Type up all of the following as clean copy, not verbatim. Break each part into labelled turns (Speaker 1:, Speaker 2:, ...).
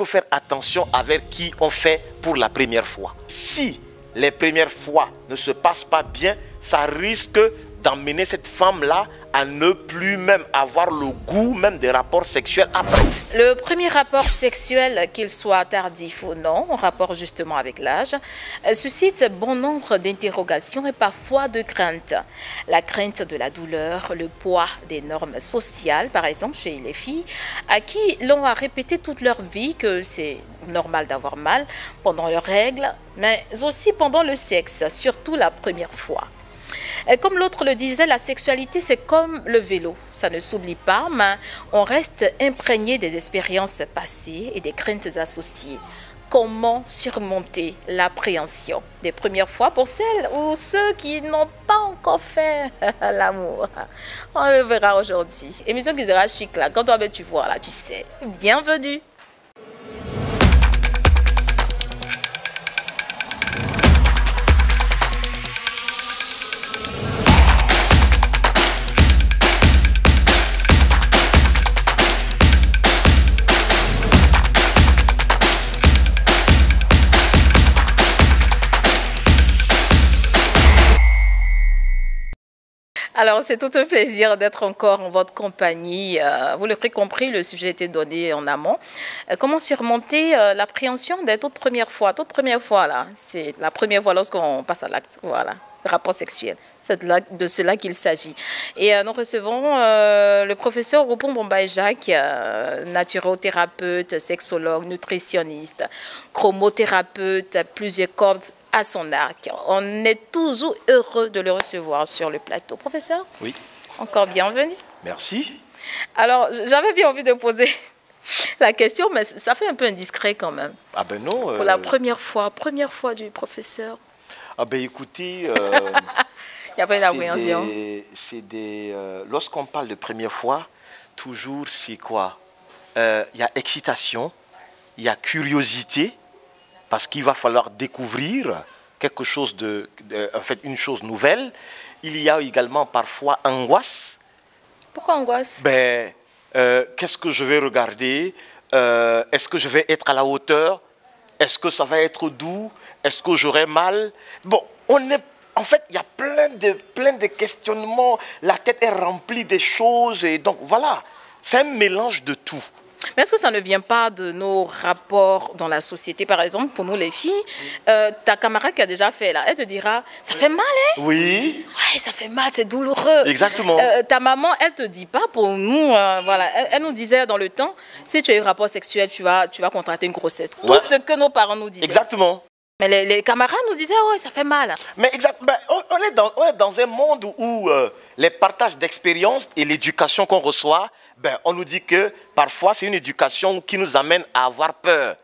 Speaker 1: faut faire attention avec qui on fait pour la première fois. Si les premières fois ne se passent pas bien, ça risque d'emmener cette femme-là à ne plus même avoir le goût même des rapports sexuels après.
Speaker 2: Le premier rapport sexuel, qu'il soit tardif ou non, en rapport justement avec l'âge, suscite bon nombre d'interrogations et parfois de craintes. La crainte de la douleur, le poids des normes sociales, par exemple chez les filles, à qui l'on a répété toute leur vie que c'est normal d'avoir mal pendant leurs règles, mais aussi pendant le sexe, surtout la première fois. Et comme l'autre le disait, la sexualité, c'est comme le vélo. Ça ne s'oublie pas, mais on reste imprégné des expériences passées et des craintes associées. Comment surmonter l'appréhension des premières fois pour celles ou ceux qui n'ont pas encore fait l'amour? On le verra aujourd'hui. Émission qui sera chic là. Quand toi, tu vois là, tu sais. Bienvenue. Alors, c'est tout un plaisir d'être encore en votre compagnie. Vous l'aurez compris, le sujet était donné en amont. Comment surmonter l'appréhension des toutes premières fois? Toute première fois, là, c'est la première fois lorsqu'on passe à l'acte. Voilà, le rapport sexuel. C'est de cela qu'il s'agit. Et nous recevons le professeur Rupon Bombaye-Jacques, naturothérapeute, sexologue, nutritionniste, chromothérapeute, plusieurs cordes à son arc. On est toujours heureux de le recevoir sur le plateau. Professeur?
Speaker 1: Oui.
Speaker 2: Encore bienvenue.
Speaker 1: Merci.
Speaker 2: Alors, j'avais bien envie de poser la question, mais ça fait un peu indiscret quand même.
Speaker 1: Ah ben non.
Speaker 2: Pour la première fois du professeur.
Speaker 1: Ah ben écoutez...
Speaker 2: Il n'y a pas une appréhension.
Speaker 1: Lorsqu'on parle de première fois, toujours c'est quoi? Il y a excitation, il y a curiosité, parce qu'il va falloir découvrir quelque chose en fait, une chose nouvelle. Il y a également parfois angoisse.
Speaker 2: Pourquoi angoisse?
Speaker 1: Ben, qu'est-ce que je vais regarder? Est-ce que je vais être à la hauteur? Est-ce que ça va être doux? Est-ce que j'aurai mal? Bon, en fait, il y a plein de questionnements. La tête est remplie des choses. Et donc, voilà, c'est un mélange de tout.
Speaker 2: Mais est-ce que ça ne vient pas de nos rapports dans la société? Par exemple, pour nous les filles, ta camarade qui a déjà fait là, elle te dira, ça fait mal, hein?
Speaker 1: Oui.
Speaker 2: Ouais, ça fait mal, c'est douloureux.
Speaker 1: Exactement.
Speaker 2: Ta maman, elle te dit pas, pour nous, voilà, elle nous disait dans le temps, si tu as eu un rapport sexuel, tu vas contracter une grossesse. Tout ce que nos parents nous disaient.
Speaker 1: Exactement.
Speaker 2: Mais les camarades nous disaient, ouais, ça fait mal.
Speaker 1: Mais exactement, on est dans un monde où les partages d'expériences et l'éducation qu'on reçoit, on nous dit que parfois c'est une éducation qui nous amène à avoir peur.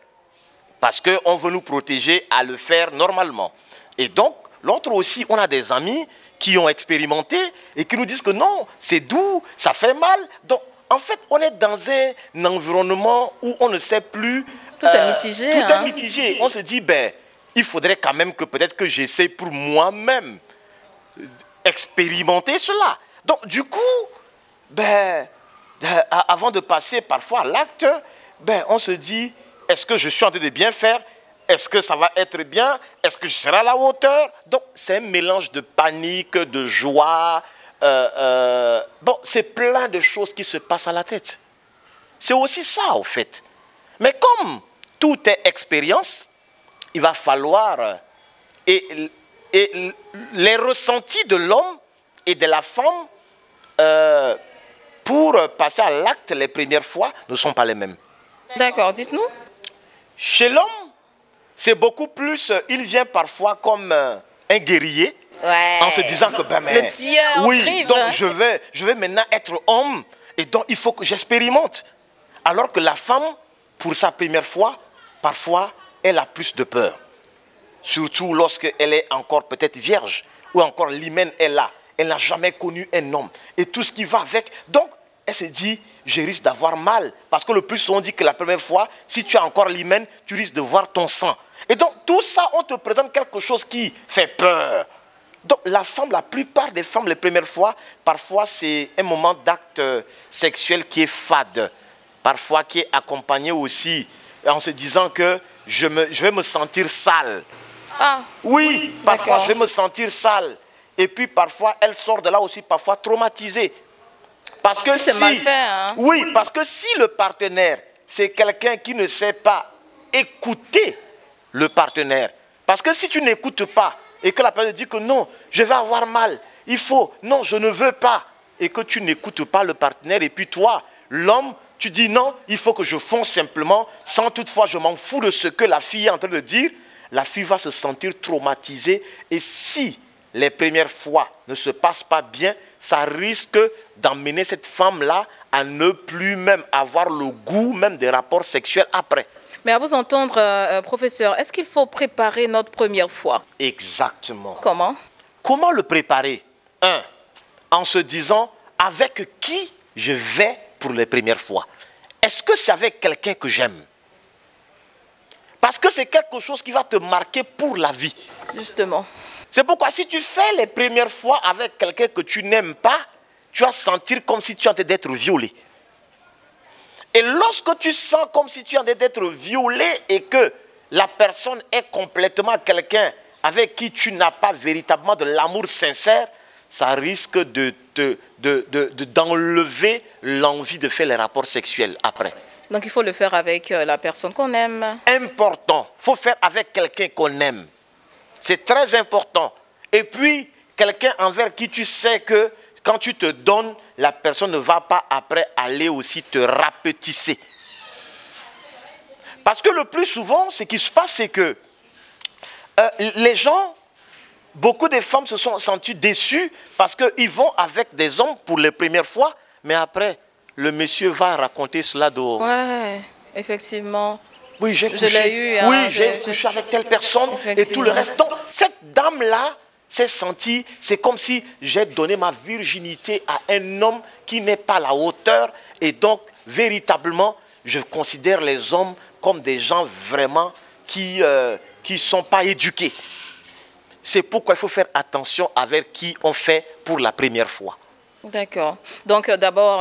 Speaker 1: Parce qu'on veut nous protéger à le faire normalement. Et donc, l'autre aussi, on a des amis qui ont expérimenté et qui nous disent que non, c'est doux, ça fait mal. Donc, en fait, on est dans un environnement où on ne sait plus...
Speaker 2: Tout est mitigé.
Speaker 1: Tout est mitigé. On se dit, il faudrait quand même que peut-être que j'essaie pour moi-même expérimenter cela. Donc, du coup, avant de passer parfois à l'acte, on se dit, est-ce que je suis en train de bien faire? Est-ce que ça va être bien? Est-ce que je serai à la hauteur? Donc, c'est un mélange de panique, de joie. C'est plein de choses qui se passent à la tête. C'est aussi ça, au fait. Mais comme tout est expérience, il va falloir... Et les ressentis de l'homme et de la femme pour passer à l'acte les premières fois ne sont pas les mêmes.
Speaker 2: D'accord, dites-nous.
Speaker 1: Chez l'homme, c'est beaucoup plus... Il vient parfois comme un guerrier,
Speaker 2: ouais,
Speaker 1: en se disant que...
Speaker 2: le tueur
Speaker 1: oui,
Speaker 2: prive,
Speaker 1: donc
Speaker 2: hein.
Speaker 1: je vais maintenant être homme, et donc il faut que j'expérimente. Alors que la femme, pour sa première fois, parfois, elle a plus de peur. Surtout lorsqu'elle est encore peut-être vierge, ou encore l'hymen est là. Elle n'a jamais connu un homme. Et tout ce qui va avec. Donc, elle se dit, je risque d'avoir mal. Parce que le plus souvent, on dit que la première fois, si tu as encore l'hymen, tu risques de voir ton sang. Et donc, tout ça, on te présente quelque chose qui fait peur. Donc, la femme, la plupart des femmes, les premières fois, parfois, c'est un moment d'acte sexuel qui est fade. Parfois, qui est accompagné aussi en se disant que je vais me sentir sale.
Speaker 2: Ah.
Speaker 1: Oui, parfois je vais me sentir sale. Et puis parfois, elle sort de là aussi parfois traumatisée. Parce que
Speaker 2: c'est mal fait, hein?
Speaker 1: Oui, parce que si le partenaire, c'est quelqu'un qui ne sait pas écouter le partenaire. Parce que si tu n'écoutes pas et que la personne dit que non, je vais avoir mal, il faut, non, je ne veux pas. Et que tu n'écoutes pas le partenaire et puis toi, l'homme, tu dis non, il faut que je fonce simplement, sans toutefois je m'en fous de ce que la fille est en train de dire, la fille va se sentir traumatisée. Et si les premières fois ne se passent pas bien, ça risque d'emmener cette femme-là à ne plus même avoir le goût même des rapports sexuels après.
Speaker 2: Mais à vous entendre, professeur, est-ce qu'il faut préparer notre première fois?
Speaker 1: Exactement.
Speaker 2: Comment?
Speaker 1: Comment le préparer? En se disant avec qui je vais pour les premières fois. Est-ce que c'est avec quelqu'un que j'aime? Parce que c'est quelque chose qui va te marquer pour la vie.
Speaker 2: Justement.
Speaker 1: C'est pourquoi si tu fais les premières fois avec quelqu'un que tu n'aimes pas, tu vas sentir comme si tu es en train d'être violé. Et lorsque tu sens comme si tu es en train d'être violé et que la personne est complètement quelqu'un avec qui tu n'as pas véritablement de l'amour sincère, ça risque d'enlever l'envie de faire les rapports sexuels après.
Speaker 2: Donc il faut le faire avec la personne qu'on aime.
Speaker 1: Important. Il faut faire avec quelqu'un qu'on aime. C'est très important. Et puis, quelqu'un envers qui tu sais que quand tu te donnes, la personne ne va pas après aller aussi te rapetisser. Parce que le plus souvent, ce qui se passe, c'est que les gens, beaucoup de femmes se sont senties déçues parce qu'ils vont avec des hommes pour les premières fois, mais après, le monsieur va raconter cela dehors.
Speaker 2: Ouais, effectivement.
Speaker 1: Oui, j'ai couché,
Speaker 2: hein,
Speaker 1: j'ai couché avec telle personne et tout le reste. Donc, cette dame-là s'est sentie, c'est comme si j'ai donné ma virginité à un homme qui n'est pas à la hauteur. Et donc, véritablement, je considère les hommes comme des gens vraiment qui ne sont pas éduqués. C'est pourquoi il faut faire attention avec qui on fait pour la première fois.
Speaker 2: D'accord. Donc d'abord,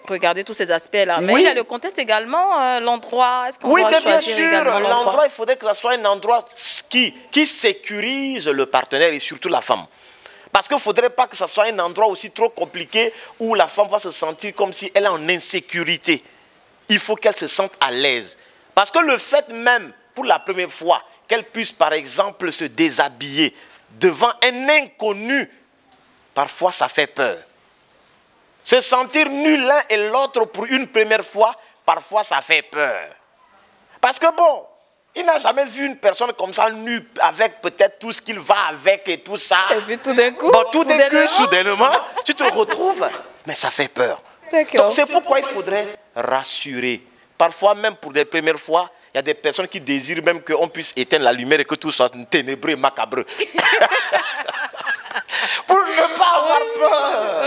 Speaker 2: regardez tous ces aspects-là. Mais il y a le contexte également, l'endroit. Est-ce qu'on doit choisir également l'endroit?
Speaker 1: L'endroit, il faudrait que ce soit un endroit qui sécurise le partenaire et surtout la femme. Parce qu'il ne faudrait pas que ce soit un endroit aussi trop compliqué où la femme va se sentir comme si elle est en insécurité. Il faut qu'elle se sente à l'aise. Parce que le fait même, pour la première fois, qu'elle puisse par exemple se déshabiller devant un inconnu, parfois, ça fait peur. Se sentir nu l'un et l'autre pour une première fois, parfois, ça fait peur. Parce que bon, il n'a jamais vu une personne comme ça nue avec peut-être tout ce qu'il va avec et tout ça.
Speaker 2: Et puis tout d'un coup,
Speaker 1: soudainement, tu te retrouves. Mais ça fait peur. Donc c'est pourquoi il faudrait rassurer. Parfois, même pour les premières fois, il y a des personnes qui désirent même qu'on puisse éteindre la lumière et que tout soit ténébreux et macabreux. Pour ne pas avoir peur.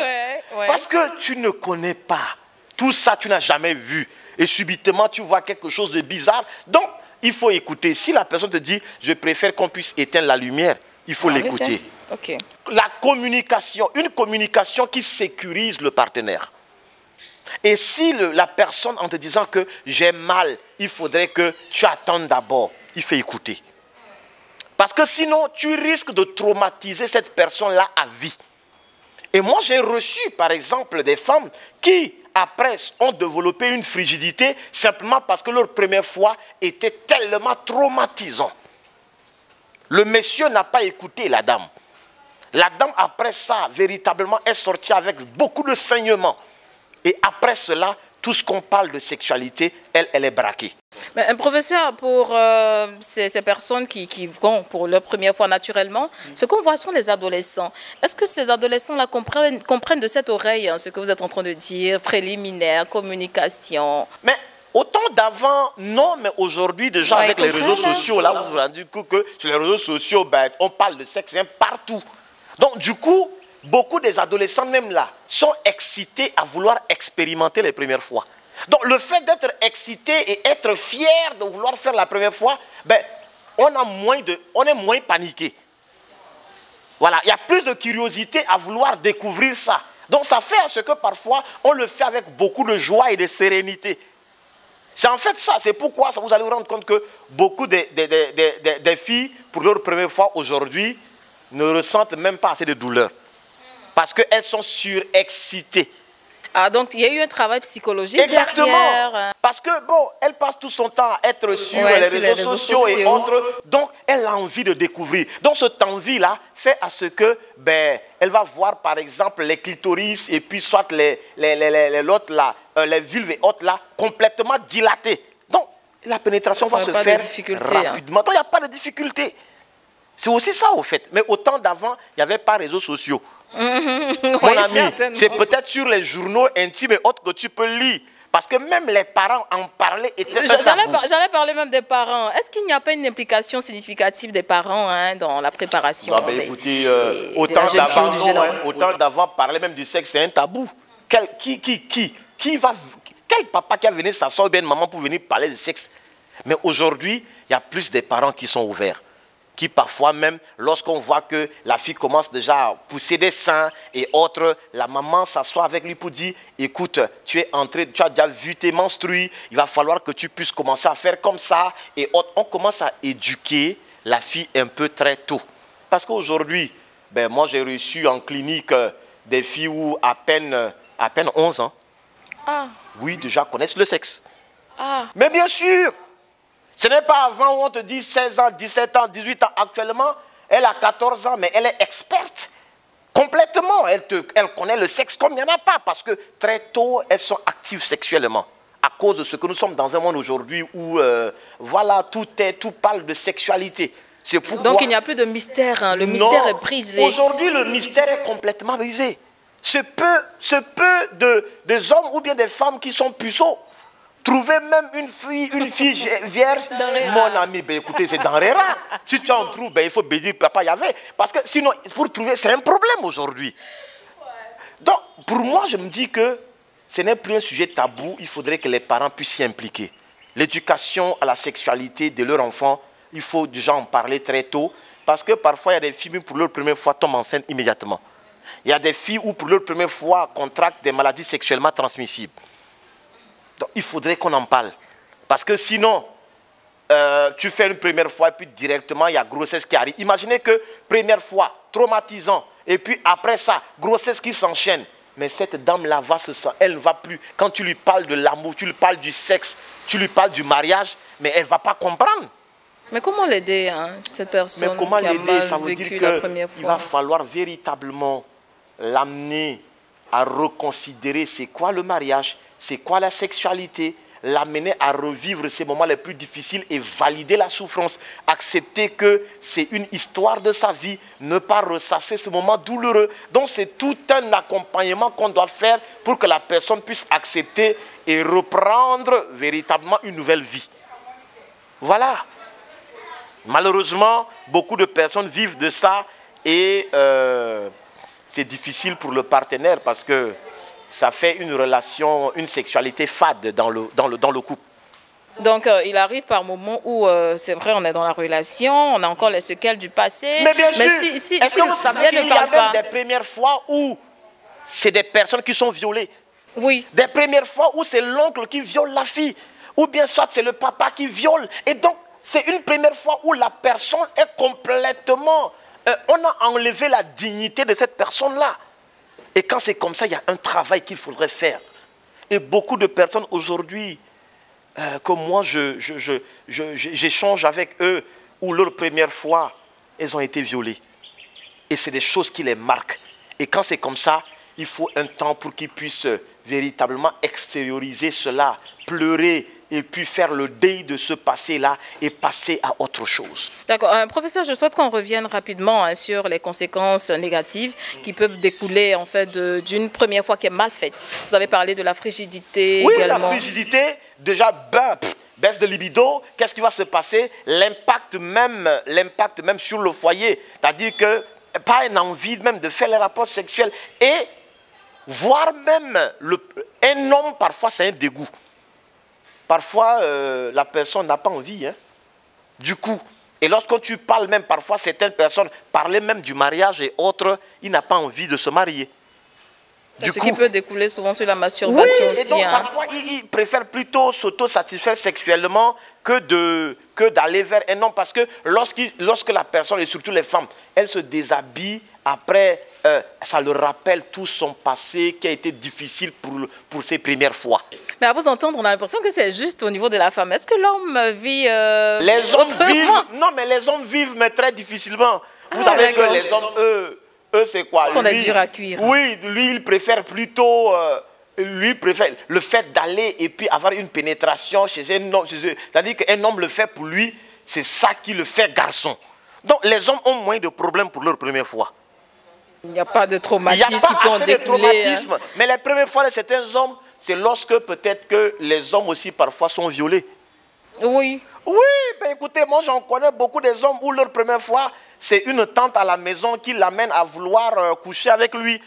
Speaker 2: Ouais.
Speaker 1: Parce que tu ne connais pas. Tout ça, tu n'as jamais vu. Et subitement, tu vois quelque chose de bizarre. Donc, il faut écouter. Si la personne te dit, je préfère qu'on puisse éteindre la lumière, il faut l'écouter.
Speaker 2: Okay.
Speaker 1: La communication, une communication qui sécurise le partenaire. Et si la personne, en te disant que j'ai mal, il faudrait que tu attendes d'abord, il faut écouter. Parce que sinon, tu risques de traumatiser cette personne-là à vie. Et moi, j'ai reçu, par exemple, des femmes qui, après, ont développé une frigidité simplement parce que leur première fois était tellement traumatisant. Le monsieur n'a pas écouté la dame. La dame, après ça, véritablement, est sortie avec beaucoup de saignements. Et après cela, tout ce qu'on parle de sexualité, elle est braquée.
Speaker 2: Mais, professeur, pour ces personnes qui vont pour leur première fois naturellement, ce qu'on voit sont les adolescents. Est-ce que ces adolescents-là comprennent de cette oreille ce que vous êtes en train de dire, préliminaire, communication?
Speaker 1: Mais autant d'avant, non, mais aujourd'hui, déjà avec les réseaux sociaux, là, vous vous rendez compte que sur les réseaux sociaux, ben, on parle de sexe partout. Donc, du coup, beaucoup des adolescents, même là, sont excités à vouloir expérimenter les premières fois. Donc, le fait d'être excité et être fier de vouloir faire la première fois, ben, on est moins paniqué. Voilà, il y a plus de curiosité à vouloir découvrir ça. Donc, ça fait à ce que parfois, on le fait avec beaucoup de joie et de sérénité. C'est en fait ça. C'est pourquoi vous allez vous rendre compte que beaucoup des filles, pour leur première fois aujourd'hui, ne ressentent même pas assez de douleur. Parce qu'elles sont surexcitées.
Speaker 2: Ah, donc il y a eu un travail psychologique.
Speaker 1: Exactement.
Speaker 2: Derrière.
Speaker 1: Parce que, bon, elle passe tout son temps à être sur les réseaux sociaux et autres. Donc, elle a envie de découvrir. Donc, cette envie-là fait à ce que, ben, elle va voir, par exemple, les clitoris et puis soit les vulves et autres là, complètement dilatées. Donc, la pénétration va se faire rapidement. Donc, il n'y a pas de difficulté. C'est aussi ça, au fait. Mais au temps d'avant, il n'y avait pas de réseaux sociaux. Mon ami, c'est peut-être sur les journaux intimes et autres que tu peux lire. Parce que même les parents en parlaient.
Speaker 2: J'allais parler même des parents. Est-ce qu'il n'y a pas une implication significative des parents dans la préparation
Speaker 1: écoutez, autant d'avant, parler même du sexe, c'est un tabou. Quel papa qui a venu s'asseoir ou bien une maman pour venir parler de sexe? Mais aujourd'hui, il y a plus de parents qui sont ouverts. Qui parfois même, lorsqu'on voit que la fille commence déjà à pousser des seins et autres, la maman s'assoit avec lui pour dire, écoute, tu as déjà vu tes menstrues, il va falloir que tu puisses commencer à faire comme ça. Et autres. On commence à éduquer la fille un peu très tôt. Parce qu'aujourd'hui, ben, moi j'ai reçu en clinique des filles où à peine 11 ans, oui, déjà connaissent le sexe. Mais bien sûr, ce n'est pas avant où on te dit 16 ans, 17 ans, 18 ans. Actuellement, elle a 14 ans, mais elle est experte complètement. Elle connaît le sexe comme il n'y en a pas. Parce que très tôt, elles sont actives sexuellement. À cause de ce que nous sommes dans un monde aujourd'hui où, voilà, tout parle de sexualité. Pourquoi...
Speaker 2: Donc il n'y a plus de mystère. Hein. Le mystère est brisé.
Speaker 1: Aujourd'hui, le mystère est complètement brisé. Ce peu de hommes ou bien des femmes qui sont puceaux. Trouver même une fille vierge, mon ami, ben écoutez, c'est denrée rare. Si tu en trouves, ben il faut bénir papa Yahvé. Parce que sinon, pour trouver, c'est un problème aujourd'hui. Donc, pour moi, je me dis que ce n'est plus un sujet tabou. Il faudrait que les parents puissent s'y impliquer. L'éducation à la sexualité de leur enfant, il faut déjà en parler très tôt. Parce que parfois, il y a des filles, pour leur première fois, tombent enceintes immédiatement. Il y a des filles où, pour leur première fois, contractent des maladies sexuellement transmissibles. Donc, il faudrait qu'on en parle. Parce que sinon, tu fais une première fois et puis directement, il y a grossesse qui arrive. Imaginez que première fois, traumatisant, et puis après ça, grossesse qui s'enchaîne. Mais cette dame-là va se sentir, elle ne va plus. Quand tu lui parles de l'amour, tu lui parles du sexe, tu lui parles du mariage, mais elle ne va pas comprendre.
Speaker 2: Mais comment l'aider, hein, cette personne
Speaker 1: qui a mal
Speaker 2: vécu la première fois?
Speaker 1: Il va falloir véritablement l'amener à reconsidérer c'est quoi le mariage, c'est quoi la sexualité, l'amener à revivre ces moments les plus difficiles et valider la souffrance, accepter que c'est une histoire de sa vie, ne pas ressasser ce moment douloureux. Donc c'est tout un accompagnement qu'on doit faire pour que la personne puisse accepter et reprendre véritablement une nouvelle vie. Voilà. Malheureusement, beaucoup de personnes vivent de ça et c'est difficile pour le partenaire parce que ça fait une relation, une sexualité fade dans le couple.
Speaker 2: Donc, il arrive par moments où, c'est vrai, on est dans la relation, on a encore les séquelles du passé.
Speaker 1: Mais bien sûr,
Speaker 2: est-ce que vous savez qu'il y
Speaker 1: a même des premières fois où c'est des personnes qui sont violées.
Speaker 2: Oui.
Speaker 1: Des premières fois où c'est l'oncle qui viole la fille. Ou bien soit c'est le papa qui viole. Et donc, c'est une première fois où la personne est complètement... on a enlevé la dignité de cette personne-là. Et quand c'est comme ça, il y a un travail qu'il faudrait faire. Et beaucoup de personnes aujourd'hui, comme moi, j'échange avec eux, où leur première fois, elles ont été violées. Et c'est des choses qui les marquent. Et quand c'est comme ça, il faut un temps pour qu'ils puissent véritablement extérioriser cela, pleurer, et puis faire le deuil de ce passé-là et passer à autre chose.
Speaker 2: D'accord. Professeur, je souhaite qu'on revienne rapidement sur les conséquences négatives qui peuvent découler en fait d'une première fois qui est mal faite. Vous avez parlé de la frigidité également.
Speaker 1: La frigidité, déjà, baisse de libido. Qu'est-ce qui va se passer? L'impact même sur le foyer. C'est-à-dire que pas une envie même de faire les rapports sexuels. Et voire même, un homme, parfois, c'est un dégoût. Parfois, la personne n'a pas envie. Hein. Du coup, et lorsque tu parles même, parfois, certaines personnes parlaient même du mariage et autres, il n'a pas envie de se marier.
Speaker 2: Ce qui peut découler souvent sur la masturbation
Speaker 1: oui,
Speaker 2: aussi.
Speaker 1: Et donc, parfois, ils préfèrent plutôt s'auto-satisfaire sexuellement que d'aller vers un homme. Parce que lorsque la personne, et surtout les femmes, elles se déshabillent, après, ça leur rappelle tout son passé qui a été difficile pour ses premières fois.
Speaker 2: Mais à vous entendre, on a l'impression que c'est juste au niveau de la femme. Est-ce que l'homme vit
Speaker 1: les hommes
Speaker 2: autrement?
Speaker 1: vivent, non, mais les hommes vivent, mais très difficilement. Vous savez que les hommes, eux c'est quoi?
Speaker 2: Ils sont des durs à cuire.
Speaker 1: Oui, lui, il préfère plutôt... lui préfère le fait d'aller et puis avoir une pénétration chez un homme. C'est-à-dire qu'un homme le fait pour lui, c'est ça qui le fait garçon. Donc les hommes ont moins de problèmes pour leur première fois.
Speaker 2: Il n'y a pas de traumatisme.
Speaker 1: Il n'y a pas assez de traumatisme. Hein. Mais les premières fois de certains hommes, c'est lorsque peut-être que les hommes aussi parfois sont violés.
Speaker 2: Oui.
Speaker 1: Oui, ben écoutez, moi j'en connais beaucoup des hommes où leur première fois, c'est une tante à la maison qui l'amène à vouloir coucher avec lui.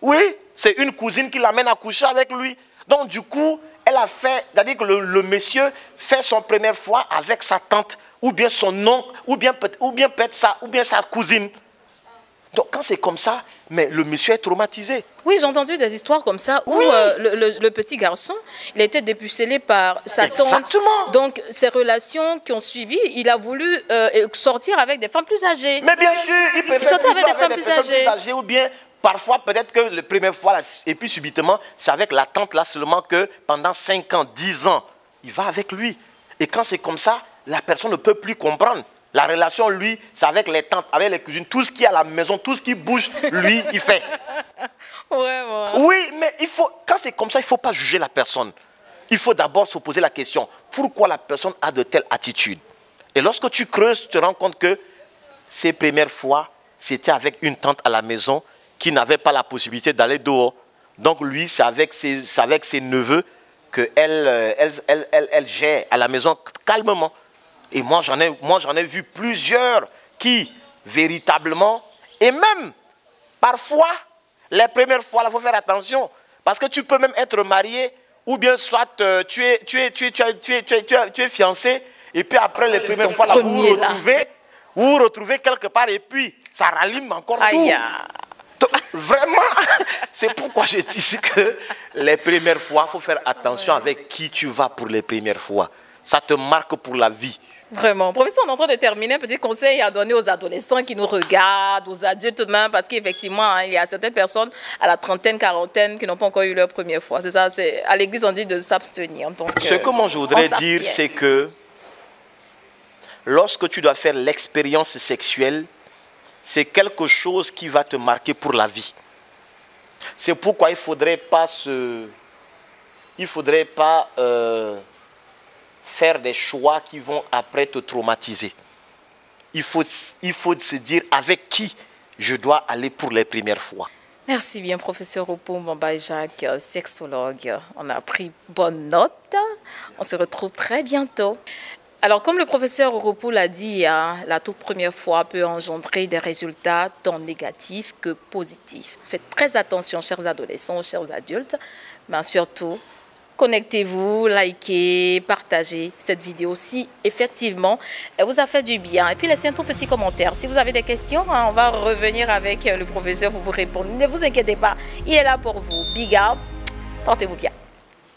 Speaker 1: Oui, c'est une cousine qui l'amène à coucher avec lui. Donc du coup, elle a fait, c'est-à-dire que le monsieur fait son première fois avec sa tante, ou bien son oncle, ou bien peut-être sa cousine. Donc quand c'est comme ça, mais le monsieur est traumatisé.
Speaker 2: Oui, j'ai entendu des histoires comme ça où
Speaker 1: oui.
Speaker 2: Le petit garçon, il a été dépucelé par sa tante.
Speaker 1: Exactement.
Speaker 2: Donc, ces relations qui ont suivi, il a voulu sortir avec des femmes plus âgées.
Speaker 1: Mais bien sûr, il préfère
Speaker 2: sortir avec des femmes plus âgées.
Speaker 1: Ou bien, parfois, peut-être que la première fois, et puis subitement, c'est avec la tante là seulement que pendant 5 ans, 10 ans, il va avec lui. Et quand c'est comme ça, la personne ne peut plus comprendre. La relation, lui, c'est avec les tantes, avec les cousines. Tout ce qui est à la maison, tout ce qui bouge, lui, il fait.
Speaker 2: Vraiment.
Speaker 1: Oui, mais quand c'est comme ça, il ne faut pas juger la personne. Il faut d'abord se poser la question, pourquoi la personne a de telles attitudes? Et lorsque tu creuses, tu te rends compte que ses premières fois, c'était avec une tante à la maison qui n'avait pas la possibilité d'aller dehors. Donc lui, c'est avec ses neveux qu'elle gère à la maison calmement. Et moi, j'en ai vu plusieurs qui, véritablement, et même, parfois, les premières fois, il faut faire attention. Parce que tu peux même être marié, ou bien soit tu es fiancé, et puis après, les premières fois, là, vous vous retrouvez quelque part, et puis, ça rallume encore tout. Donc, vraiment, c'est pourquoi je dis que les premières fois, il faut faire attention avec qui tu vas pour les premières fois. Ça te marque pour la vie.
Speaker 2: Vraiment. Professeur, on est en train de terminer un petit conseil à donner aux adolescents qui nous regardent, aux adultes même, parce qu'effectivement, hein, il y a certaines personnes à la trentaine, quarantaine qui n'ont pas encore eu leur première fois. C'est ça, à l'église, on dit de s'abstenir.
Speaker 1: Ce que moi je voudrais dire, c'est que lorsque tu dois faire l'expérience sexuelle, c'est quelque chose qui va te marquer pour la vie. C'est pourquoi il ne faudrait pas faire des choix qui vont après te traumatiser. Il faut se dire avec qui je dois aller pour les premières fois.
Speaker 2: Merci bien, professeur Rupu Mbamba-Jacques, sexologue. On a pris bonne note. On se retrouve très bientôt. Alors, comme le professeur Rupu l'a dit, hein, la toute première fois peut engendrer des résultats tant négatifs que positifs. Faites très attention, chers adolescents, chers adultes, mais surtout, connectez-vous, likez, partagez cette vidéo si effectivement elle vous a fait du bien. Et puis laissez un tout petit commentaire. Si vous avez des questions, hein, on va revenir avec le professeur pour vous répondre. Ne vous inquiétez pas, il est là pour vous. Big up, portez-vous bien.